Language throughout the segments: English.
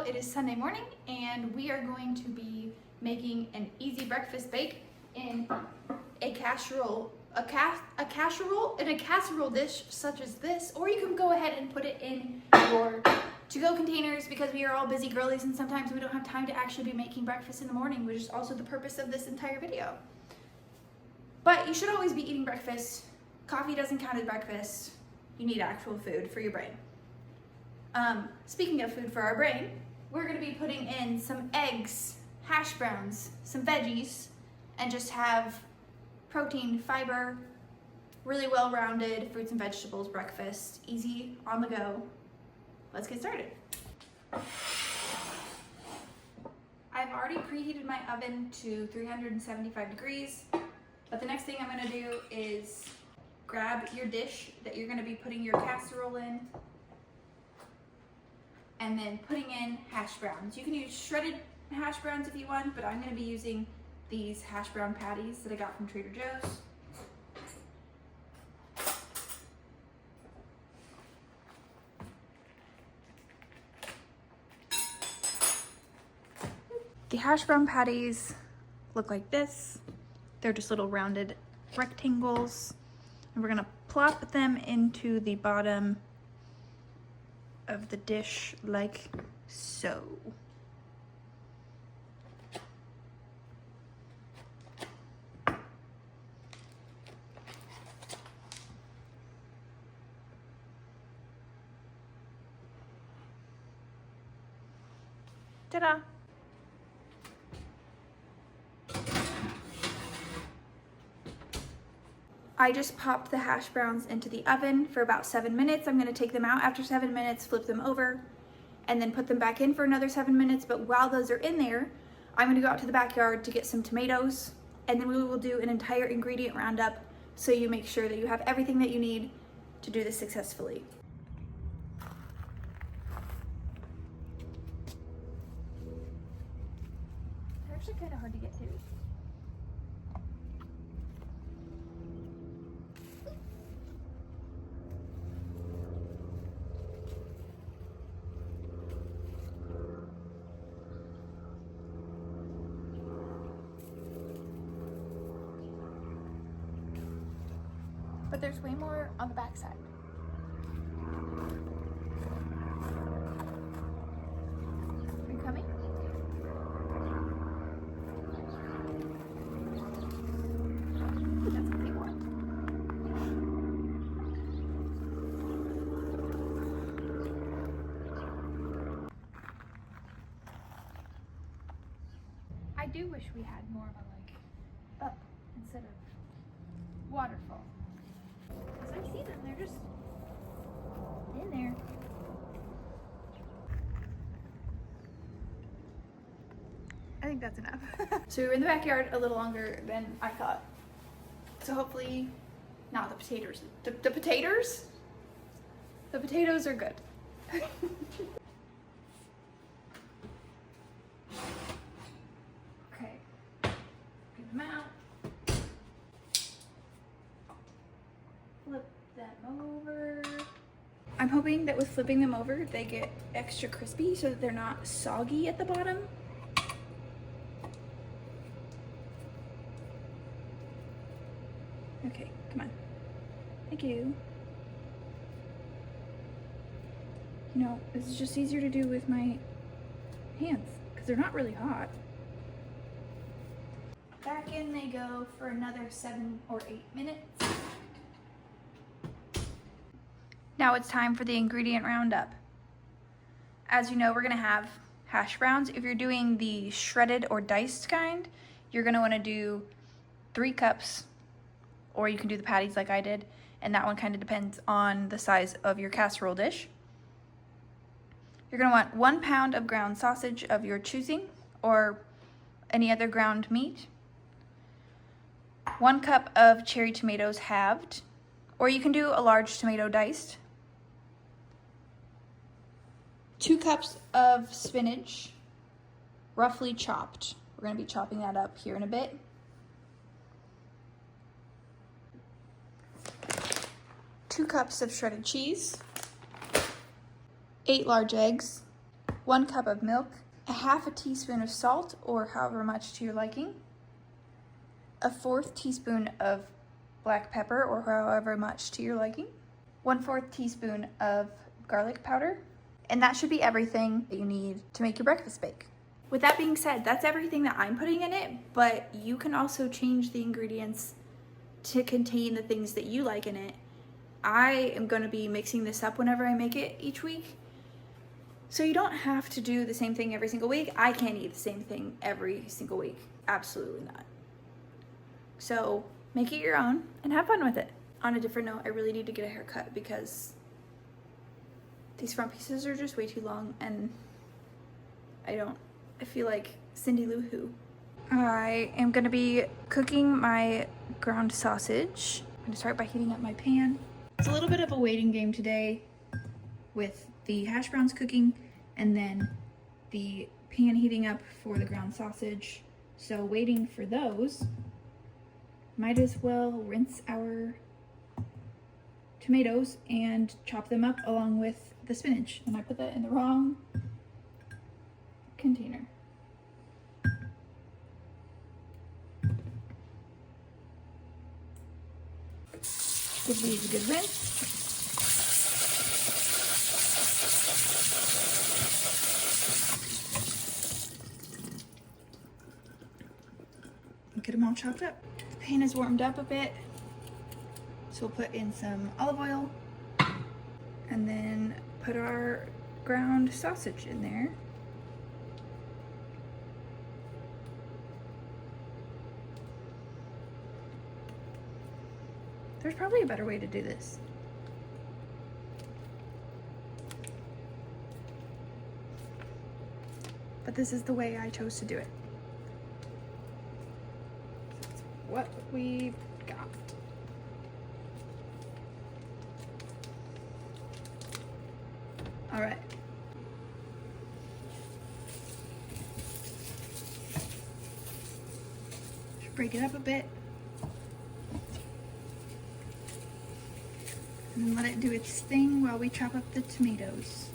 it is Sunday morning and we are going to be making an easy breakfast bake in a casserole, in a casserole dish such as this, or you can go ahead and put it in your to-go containers because we are all busy girlies and sometimes we don't have time to actually be making breakfast in the morning, which is also the purpose of this entire video. But you should always be eating breakfast. Coffee doesn't count as breakfast. You need actual food for your brain. Speaking of food for our brain, we're going to be putting in some eggs, hash browns, some veggies, and just have protein, fiber, really well-rounded fruits and vegetables breakfast, easy, on the go. Let's get started. I've already preheated my oven to 375 degrees, but the next thing I'm going to do is grab your dish that you're going to be putting your casserole in, and then putting in hash browns. You can use shredded hash browns if you want, but I'm going to be using these hash brown patties that I got from Trader Joe's. The hash brown patties look like this. They're just little rounded rectangles, and we're going to plop them into the bottom of the dish like so. Ta-da! I just popped the hash browns into the oven for about 7 minutes. I'm gonna take them out after 7 minutes, flip them over, and then put them back in for another 7 minutes. But while those are in there, I'm gonna go out to the backyard to get some tomatoes, and then we will do an entire ingredient roundup so you make sure that you have everything that you need to do this successfully. They're actually kind of hard to get to. But there's way more on the back side. Are you coming? Ooh, that's a big one. I do wish we had more of a up instead of waterfall. Because I see them, they're just in there. I think that's enough. So we were in the backyard a little longer than I thought. So hopefully, not the potatoes. The potatoes? The potatoes are good. Okay, get them out. Flip them over. I'm hoping that with flipping them over, they get extra crispy so that they're not soggy at the bottom. Okay, come on. Thank you. You know, this is just easier to do with my hands because they're not really hot. Back in they go for another 7 or 8 minutes. Now it's time for the ingredient roundup. As you know, we're gonna have hash browns. If you're doing the shredded or diced kind, you're gonna wanna do 3 cups, or you can do the patties like I did, and that one kind of depends on the size of your casserole dish. You're gonna want 1 pound of ground sausage of your choosing, or any other ground meat. 1 cup of cherry tomatoes halved, or you can do a large tomato diced. 2 cups of spinach, roughly chopped. We're gonna be chopping that up here in a bit. 2 cups of shredded cheese, 8 large eggs, 1 cup of milk, a half a teaspoon of salt, or however much to your liking, a 1/4 teaspoon of black pepper, or however much to your liking, 1/4 teaspoon of garlic powder, and that should be everything that you need to make your breakfast bake. With that being said, that's everything that I'm putting in it, but you can also change the ingredients to contain the things that you like in it. I am going to be mixing this up whenever I make it each week. So you don't have to do the same thing every single week. I can't eat the same thing every single week. Absolutely not. So make it your own and have fun with it. On a different note, I really need to get a haircut because these front pieces are just way too long and I feel like Cindy Lou Who. I am gonna be cooking my ground sausage. I'm gonna start by heating up my pan. It's a little bit of a waiting game today with the hash browns cooking and then the pan heating up for the ground sausage. So waiting for those, might as well rinse our tomatoes and chop them up along with the spinach. And I put that in the wrong container. Give these a good rinse. Get them all chopped up. The pan is warmed up a bit, so we'll put in some olive oil and then put our ground sausage in there. There's probably a better way to do this. But this is the way I chose to do it. That's what we've got. All right. Should break it up a bit. And then let it do its thing while we chop up the tomatoes.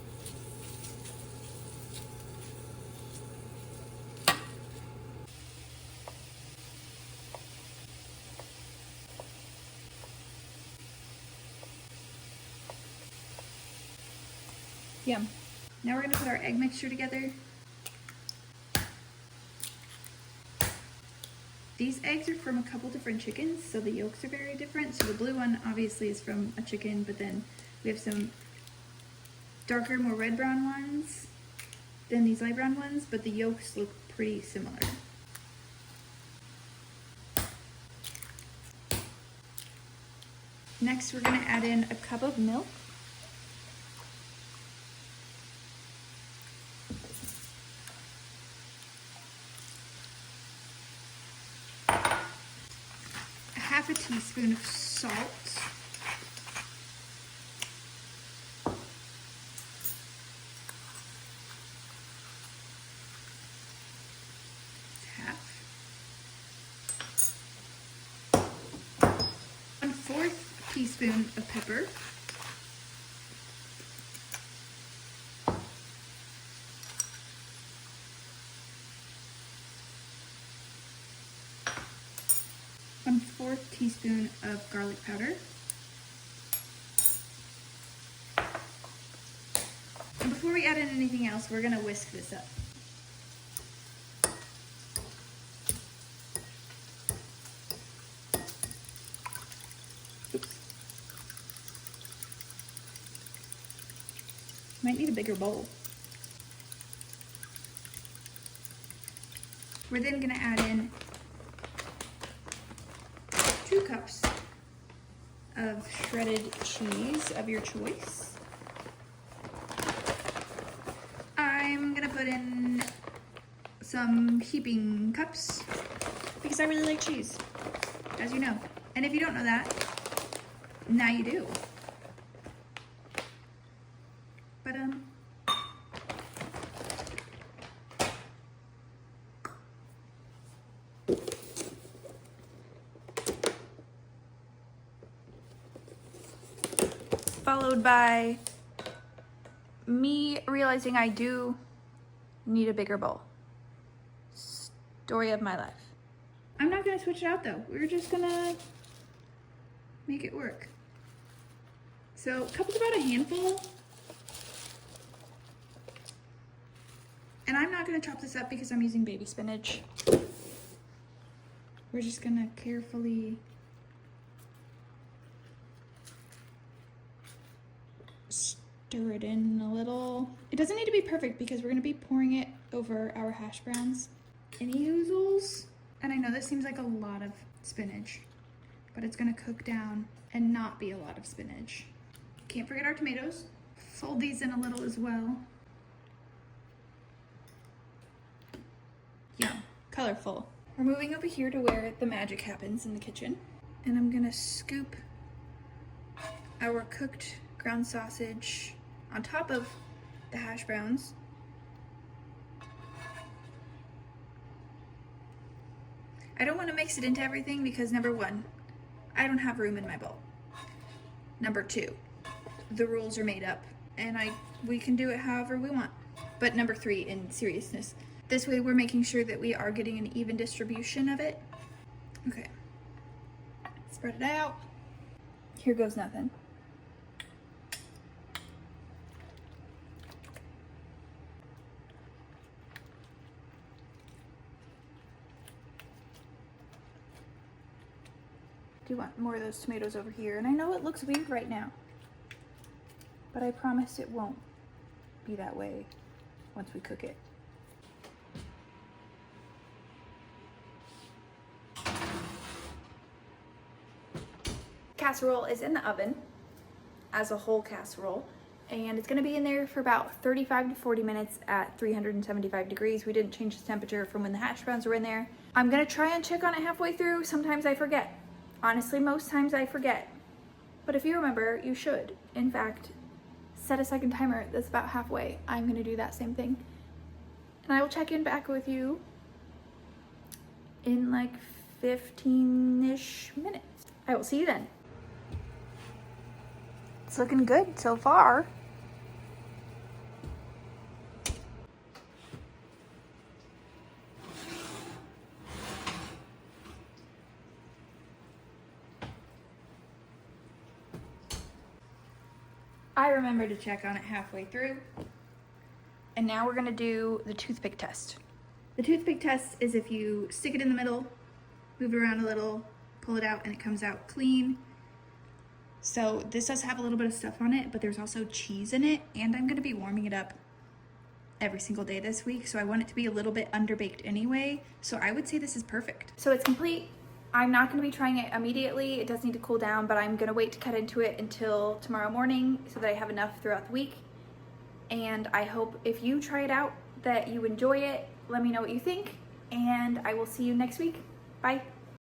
Yum. Now we're gonna put our egg mixture together. These eggs are from a couple different chickens, so the yolks are very different. So the blue one obviously is from a chicken, but then we have some darker, more red brown ones than these light brown ones, but the yolks look pretty similar. Next, we're gonna add in a cup of milk. Half a teaspoon of salt. Half. 1/4 teaspoon of pepper. One-fourth teaspoon of garlic powder. And before we add in anything else, we're gonna whisk this up. Oops. Might need a bigger bowl. We're then gonna add in 2 cups of shredded cheese of your choice. I'm gonna put in some heaping cups because I really like cheese, as you know. And if you don't know that, now you do. But followed by me realizing I do Need a bigger bowl. Story of my life. I'm not gonna switch it out though. We're just gonna make it work. So cup's about a handful. And I'm not gonna chop this up because I'm using baby spinach. We're just gonna carefully stir it in a little. It doesn't need to be perfect because we're gonna be pouring it over our hash browns. Any oozles? And I know this seems like a lot of spinach, but it's gonna cook down and not be a lot of spinach. Can't forget our tomatoes. Fold these in a little as well. Yum, colorful. We're moving over here to where the magic happens in the kitchen. And I'm gonna scoop our cooked ground sausage on top of the hash browns. I don't want to mix it into everything because number one, I don't have room in my bowl. Number two, the rules are made up and we can do it however we want. But number three, in seriousness, this way we're making sure that we are getting an even distribution of it. Okay, spread it out. Here goes nothing. Do want more of those tomatoes over here. And I know it looks weird right now, but I promise it won't be that way once we cook it. Casserole is in the oven as a whole casserole, and it's gonna be in there for about 35 to 40 minutes at 375 degrees. We didn't change the temperature from when the hash browns were in there. I'm gonna try and check on it halfway through. Sometimes I forget. Honestly, most times I forget. But if you remember, you should. In fact, set a second timer that's about halfway. I'm gonna do that same thing. And I will check in back with you in like 15-ish minutes. I will see you then. It's looking good so far. I remember to check on it halfway through. And now we're gonna do the toothpick test. The toothpick test is if you stick it in the middle, move it around a little, pull it out, and it comes out clean. So this does have a little bit of stuff on it, but there's also cheese in it, and I'm gonna be warming it up every single day this week, so I want it to be a little bit underbaked anyway. So I would say this is perfect. So it's complete. I'm not gonna be trying it immediately. It does need to cool down, but I'm gonna wait to cut into it until tomorrow morning so that I have enough throughout the week. And I hope if you try it out that you enjoy it. Let me know what you think, and I will see you next week. Bye.